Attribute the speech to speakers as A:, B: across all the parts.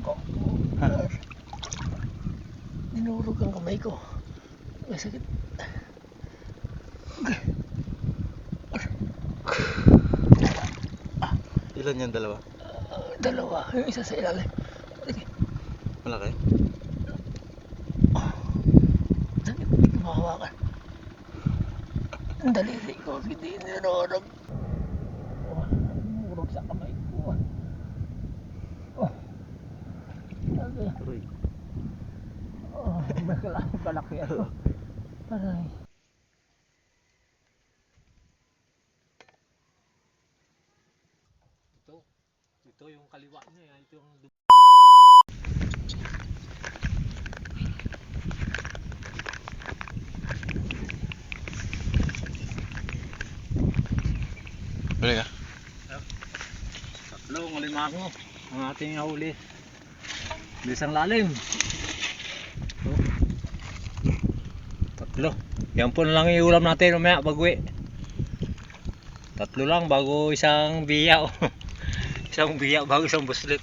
A: ko. Dinurog ang kamay ko. May sakit.
B: Ilan yan, dalawa?
A: Dalawa, yung isa sa ilalim.
B: Malaki?
A: Sakit, hindi ko mahawakan. Ang daliri ko, hindi nirorog. Nurog sa kamay ko.
B: Uy.
A: May kalaki ako. Aray. Ito yung kaliwa niya, ito yung
B: Balik ka?
A: tatlo, alimango ang ating nahuli. Bilisang lalim. Tatlo. Yan po na lang iulam natin umaya pag-uwi. Tatlo lang bago isang biya. Isang biya bago isang buslit.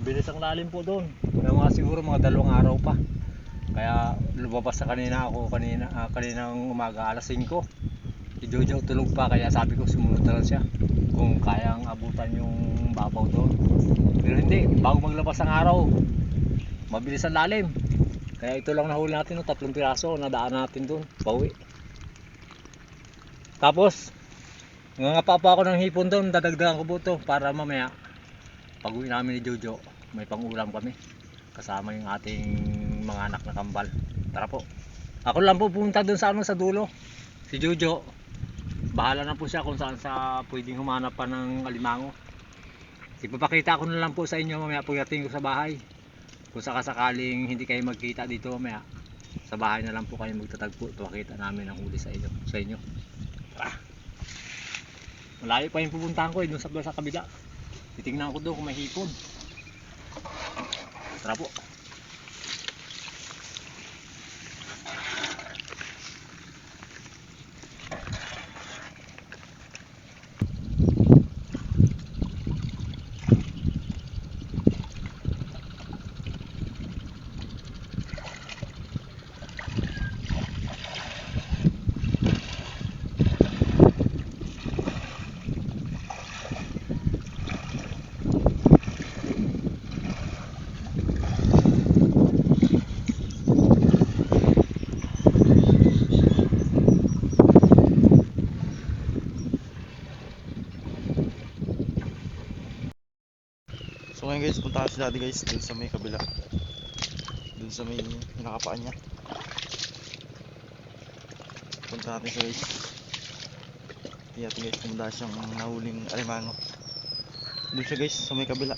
A: Bilis ang lalim po doon. May mga siguro mga 2 araw pa. Kaya lumabas na kaninang umaga alas 5. Si Jojo tulog pa kaya sabi ko sumunod na lang siya kung kayang abutan yung babaw doon. Pero hindi, bago maglabas ang araw mabilis ang lalim. Kaya ito lang nahuli natin, 3 piraso nadaan natin doon, pauwi. Tapos nangangapa pa ako ng hipon doon, dadagdagan ko po ito para mamaya pag uwi namin ni Jojo may pang-ulam kami kasama yung ating mga anak na kambal. Tara po, ako lang po pumunta doon sa sa dulo. Si Jojo bahala na po siya kung saan sa pwedeng humanap pa ng alimango. Ipapakita ko na lang po sa inyo mamaya pagdating ko sa bahay. Kung sakasakaling hindi kayo magkita dito mamaya, sa bahay na lang po kayo magtatagpo. Ipapakita namin ang huli sa inyo. Malayo pa yung pupuntahan ko doon sa kabila. Titingnan ko doon kung may hipon. Tara po.
B: So ngayon guys, punta si daddy guys dun sa may kabila. Dun sa may nakapaan niya. Punta natin siya guys. Tingnan natin guys kung dahil siyang nahuling alimango. Dun siya guys sa may kabila.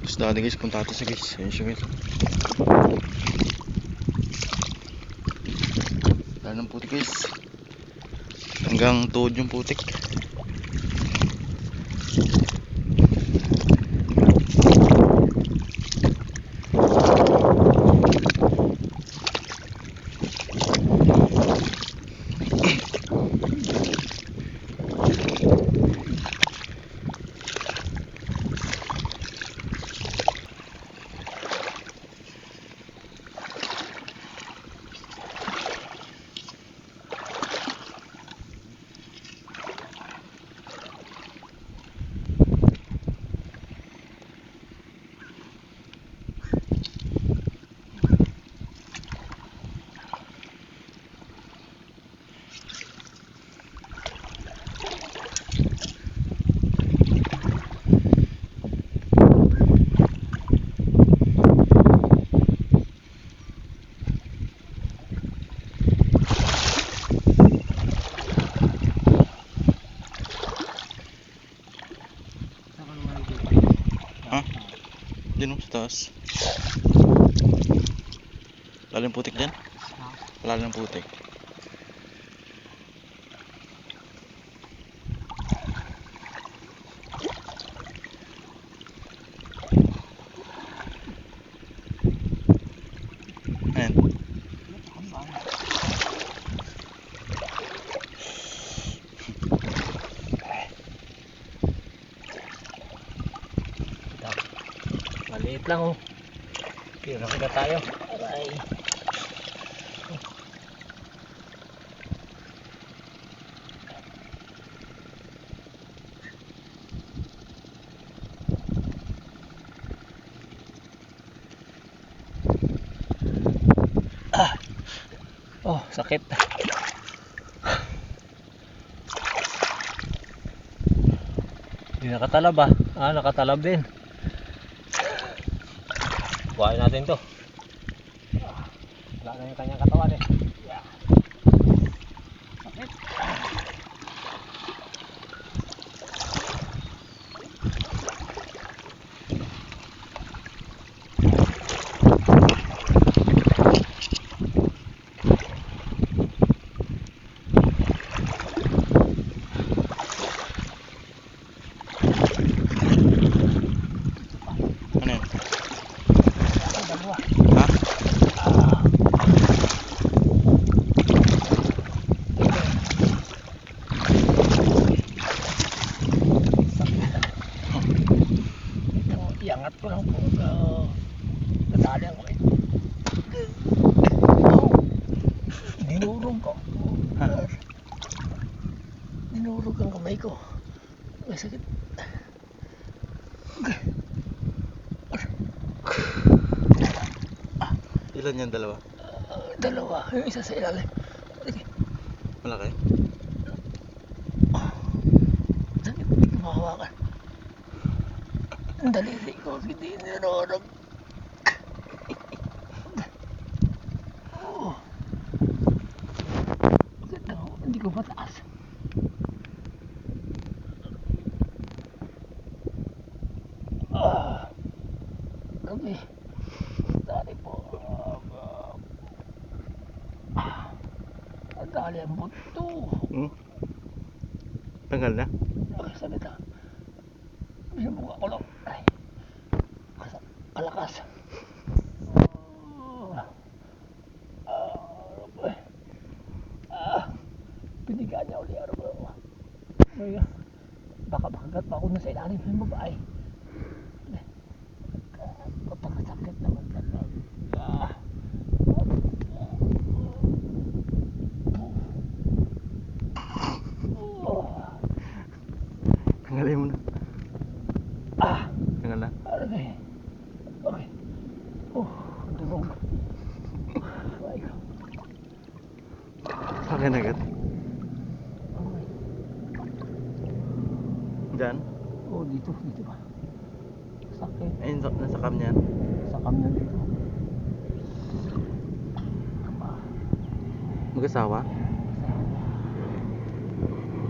B: Gusto natin guys, punta natin siya guys. Ayun siya guys. Dahil ng putik guys, hanggang tuhod yung putik. Dun sa taas. Lalim putik dyan? Lalim putik. Ayan.
A: Maliit lang oh. Pero nakita tayo. Aray. Oh, sakit. Hindi nakatalab ah. Nakatalab din. Buhayin natin to. Wala na yung kanyang katawan eh. Yeah. Sakit.
B: Ano yan?
A: Dalawa.
B: Ha?
A: Iangat ko lang po. Natali ako eh. Dinurog ko. Dinurog ang kamay ko. May sakit.
B: Ilan yan? Dalawa?
A: Dalawa. Yung isa sa ilalim.
B: Malaki?
A: Sakit. Hindi ko mahawakan. Ang daliri ko. Hindi dinurog. Hindi ko mataas. Gabi. Dali po. Ang dali ang buto.
B: Hmm? Tanggal na?
A: Ay, sakit ah. Binubuka ko lang. Ay. Kalakas. Pinigaan niya uli araw ko. Ay, baka makagat pa ako na sa ilalim ng babae. Kapakasakit naman talaga.
B: Tanggalin mo na.
A: Ah!
B: Tanggal na?
A: Okay. Okay. Durog. Ay,
B: Akin agad.
A: okay.
B: Diyan?
A: Dito ba? Sakit.
B: Ayun, nasa cam niyan.
A: Sa kamyo dito.
B: Mag-asawa?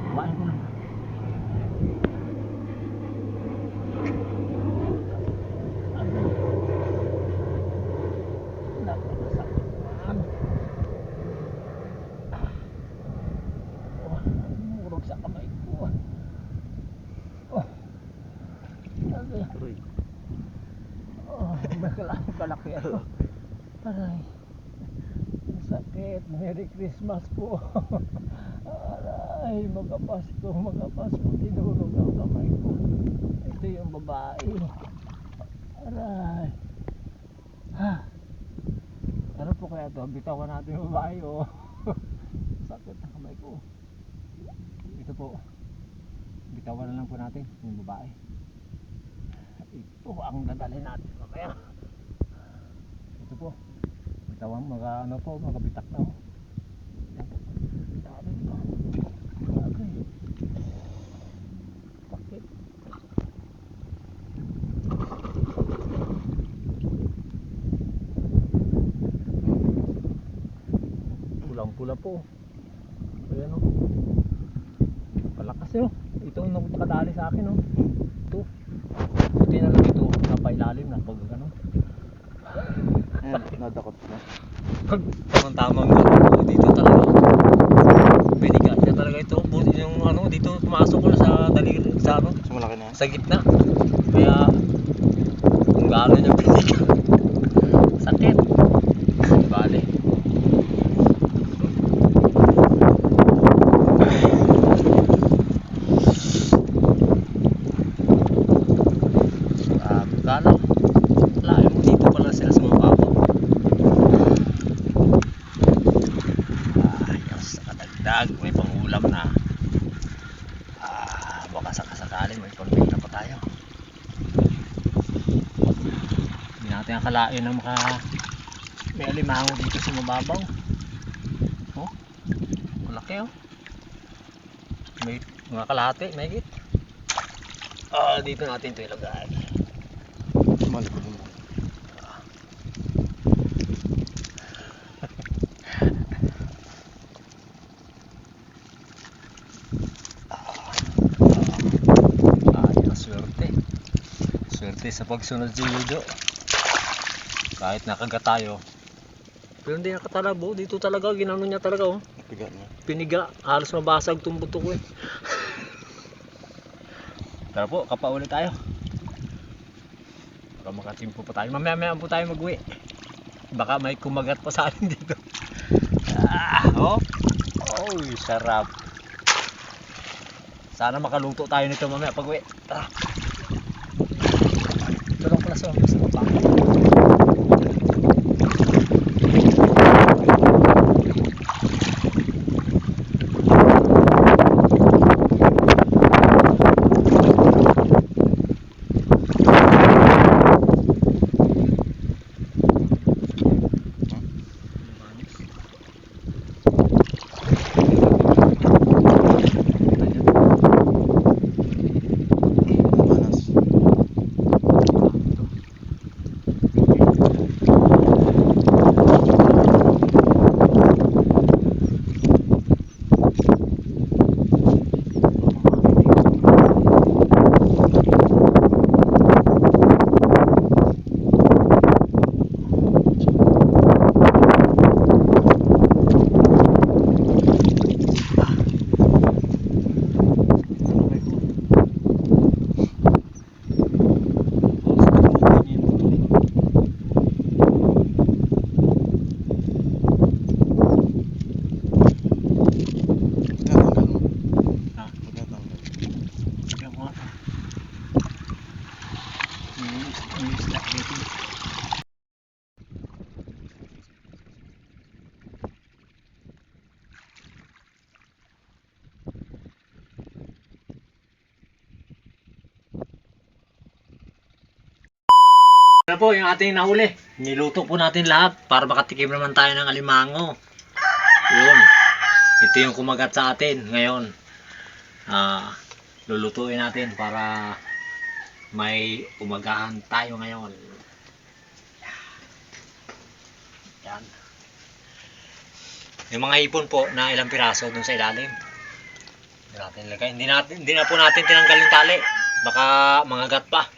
A: Kumain ko lang. Napakasakit naman. Murog sa kamay ko.
B: Uy.
A: Malaki ako. Aray. Sakit. Merry Christmas po. Aray. Magapasko. Tinurog ang kamay ko. Ito yung babae. Aray. Ano po kaya ito? Bitawan natin yung babae oh. Sakit ang kamay ko. Ito po. Bitawan na lang po natin yung babae. Ito ang dadalhin natin mamaya. Ito po. Bitawan magabitak na oh. Yan po. Dami ito. Okay. Sakit. Pulang-pula po. Ayan oh. Palakas yun. Ito ang nakadali sa akin oh. Ito. Buti na lang ito. Napailalim na pag gano'n.
B: Ayan, nadakot na.
A: Pag tamang-tamang ako dito talaga. Biniga siya talaga ito. Yung ano dito pumasok ko sa daliri sa ano.
B: So malaki na yan?
A: Sa gitna. Kaya kung gaano niya biniga. Sakit. Bale. Kala. Layo mo dito pala sila sa mga babaw. Ayos, nakadagdag, may pangulam na. Baka sakasakali may pambenta pa tayo. Hindi natin akalain na may alimango dito sa mababaw. Oh, malaki oh. May mga kalahati, may higit. Dito natin ito ilagay.
B: Malikot mo.
A: Swerte. Swerte sa pagsunod si Yudo. Kahit nakagat tayo. Pero hindi nakatalabo. Dito talaga, ginano niya talaga oh.
B: Napigat niya.
A: Piniga, halos mabasag itong buto ko eh. Tara po, kapa ulit tayo. Baka makatimpo pa tayo. Mamaya po tayo mag-uwi. Baka may kumagat pa sa atin dito. Oh, sarap. Sana makaluto tayo nito mamaya pag-uwi. Ito lang pala sa kapang. Ano po yung ating nahuli? Niluto po natin lahat para makatikim naman tayo ng alimango. Yun. Ito yung kumagat sa atin ngayon. Lulutuin natin para may umagahan tayo ngayon. Yan. Yung mga hipon po na ilang piraso dun sa ilalim. Hindi natin lagay. Hindi na po natin tinanggal yung tali. Baka mangagat pa.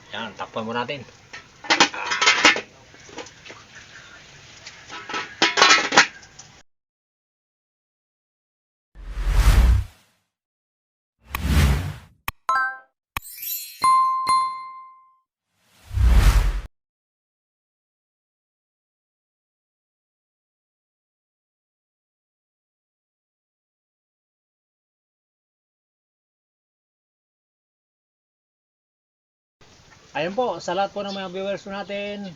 A: Yan, takpan mo natin. Ayun po, sa lahat po ng mga viewers po natin,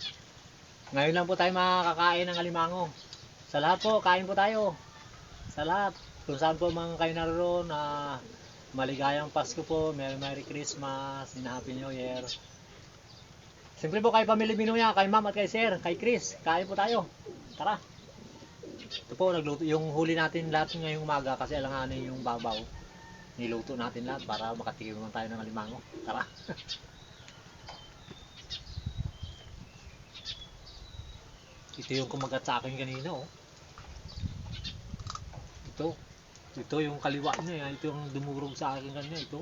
A: ngayon lang po tayo makakakain ng alimango. Sa lahat po, kain po tayo. Sa lahat, kung saan po mga kayo naroon, maligayang Pasko po, Merry Christmas, and Happy New Year. Siyempre po kay Pamilya Binuya, kay Ma'am at kay Sir, kay Chris, kain po tayo. Tara. Ito po, nagluto, yung huli natin lahat ngayong umaga kasi alanganin yung babaw. Niluto natin lahat para makatikim naman tayo ng alimango. Tara. Ito yung kumagat sa akin kanina oh. Ito yung kaliwa niya, ito yung dumurog sa akin kanina, ito.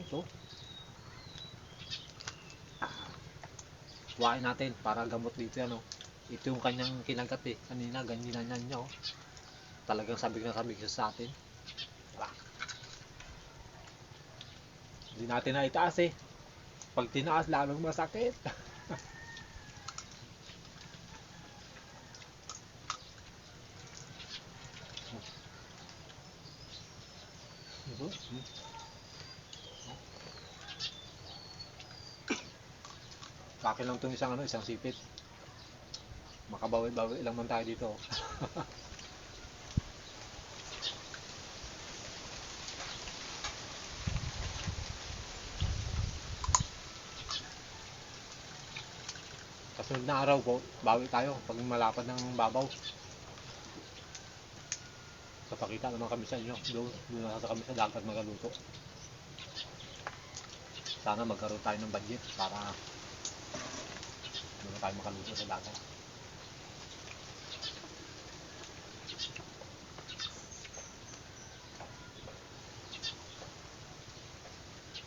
A: Kuhain natin para gamot dito yan oh. Ito yung kanyang kinagat eh, kanina ganyan niya oh. Talagang sabik na sabik siya sa atin. Hindi natin na itaas eh. Pag tinaas lalong masakit. Sa akin lang itong isang sipit. Makabawi-bawi lang man tayo dito. Kasunod na araw po, bawi tayo pag malapad ng babaw. Kapakita naman kami sa inyo. Doon na kami sa dagat magaluto. Sana magkaroon tayo ng budget para doon tayo makaluto sa dagat.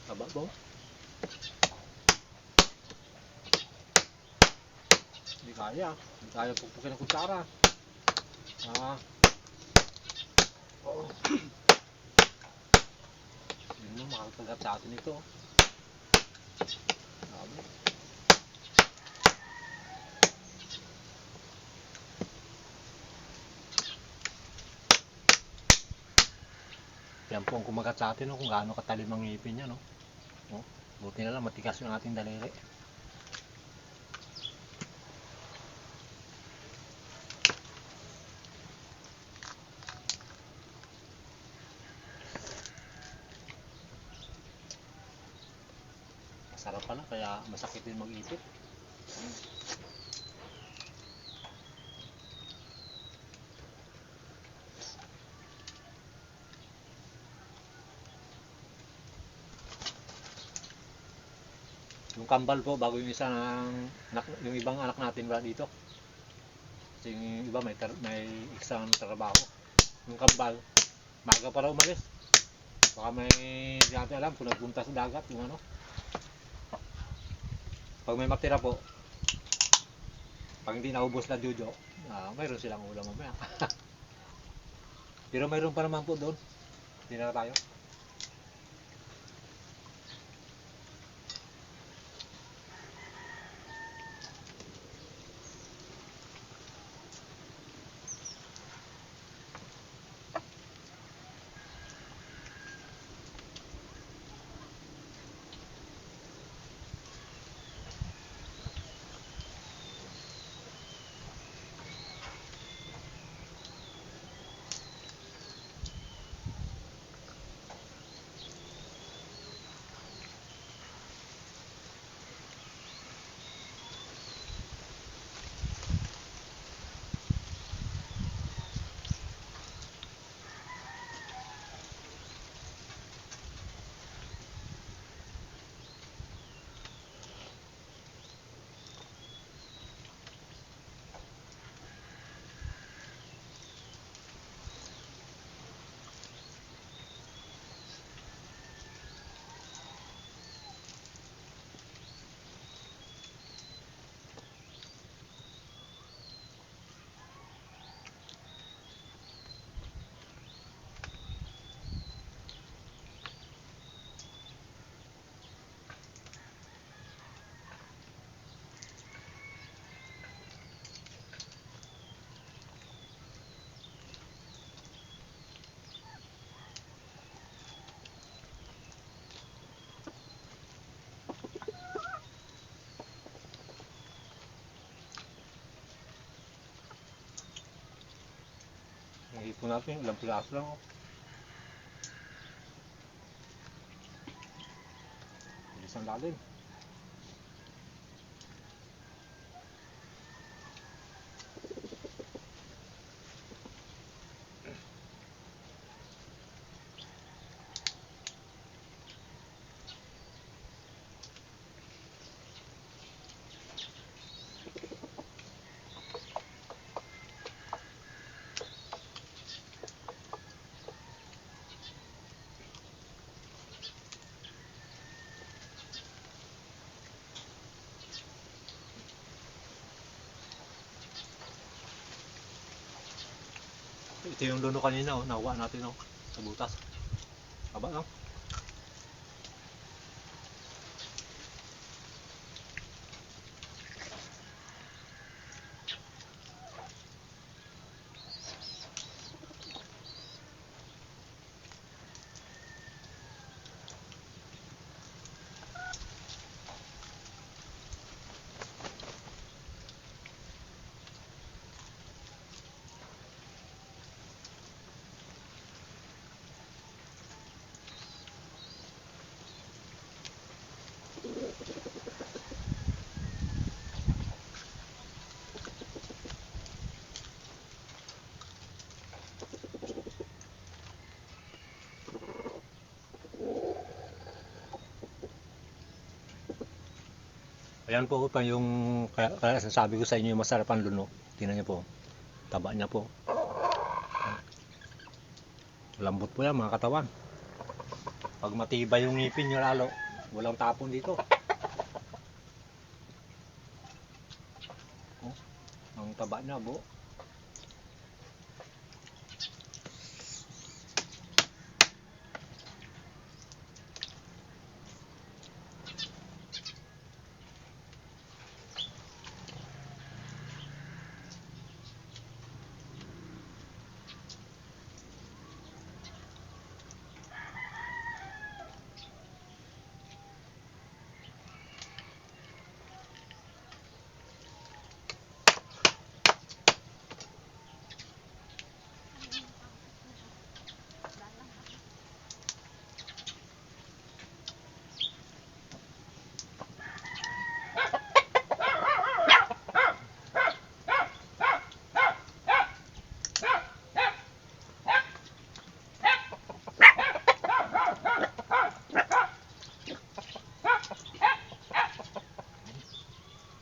A: Taba po? Hindi kaya. Hindi kaya pukpukin ng kutsara. Oo. Hindi mo makakagat sa atin ito. Sabi. Yan po ang kumagat sa atin, no? Kung gaano katalim ang ngipin niya, no? Oh, buti na lang matigas yung ating daliri. Masarap pala, kaya masakit din mag-ipit. Yung kambal po, bago yung yung ibang anak natin wala dito. Kasi yung iba may isang trabaho. Yung kambal, maga para umalis. Baka may di natin alam kung nagpunta sa dagat, yung ano. Pag may matira po, pag hindi naubos na Jojo, mayroon silang ulam mamaya. Pero mayroon pa naman po doon. Hindi na tayo. Yung ipon natin, ilang piraso lang. Oh. Bilis ang lalim. Ito yung luno kanina, oh. Nakuha natin, oh. Sa butas. Haba, no? Ayan po pa yung kaya sinasabi ko sa inyo yung masarap ang luno. Tingnan niyo po. Taba niya po. Lambot po yan mga katawan. Pag matibay yung ngipin nyo lalo, walang tapon dito. Oh, ang taba niya po.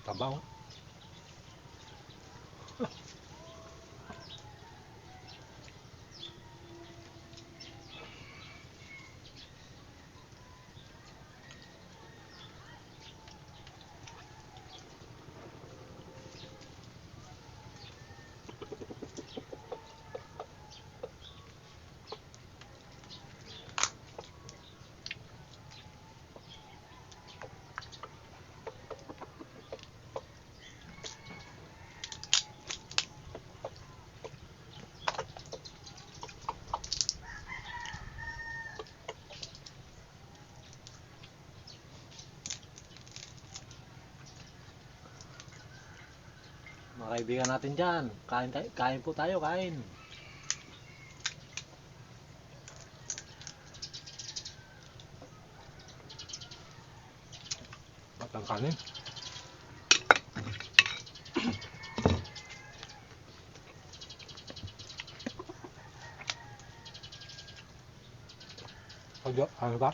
A: Taba oh. Mga kaibigan natin dyan, kain po tayo, kain. At ang kanin. Ano ba?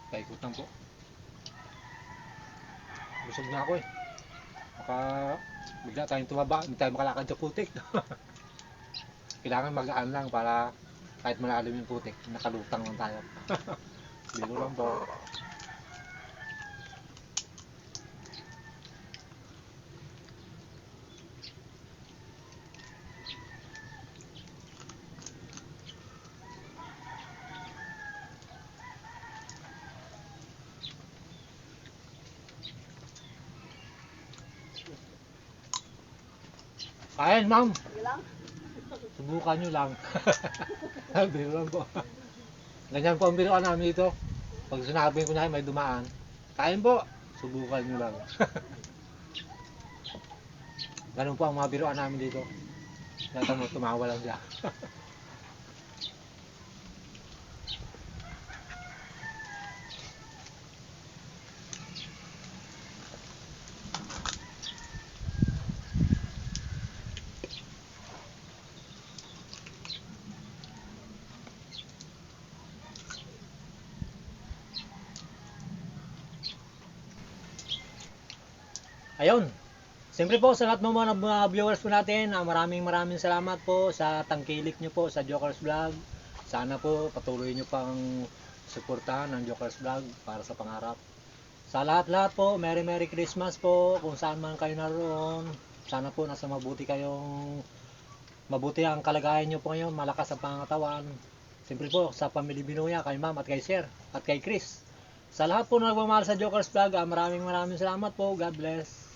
A: Paikot lang po. Busog na ako eh. Baka bigla tayong tumaba, hindi tayo makalakad sa putik. Kailangan magaan lang para kahit malalim yung putik, nakalutang lang tayo. Biro lang po. Kain, ma'am.
C: Sige lang.
A: Subukan nyo lang. Biro lang po. Ganyan po ang biruan namin dito. Pag sinabi ko na may dumaan, kain po. Subukan nyo lang. Ganun po ang mga biruan namin dito. Kaya mo, tumawa lang siya. Ayun. Siyempre po sa lahat ng mga viewers po natin, maraming salamat po sa tangkilik nyo po sa Jokers Vlog. Sana po patuloy nyo pang suportahan ang Jokers Vlog para sa pangarap. Sa lahat-lahat po, Merry Christmas po kung saan man kayo naroon. Sana po nasa mabuti ang kalagayan nyo po ngayon, malakas ang pangatawan. Siyempre po sa Pamilya Binuya, kay Ma'am at kay Sir at kay Chris. Sa lahat po na nagmamahal sa Jokers Vlog, maraming salamat po. God bless.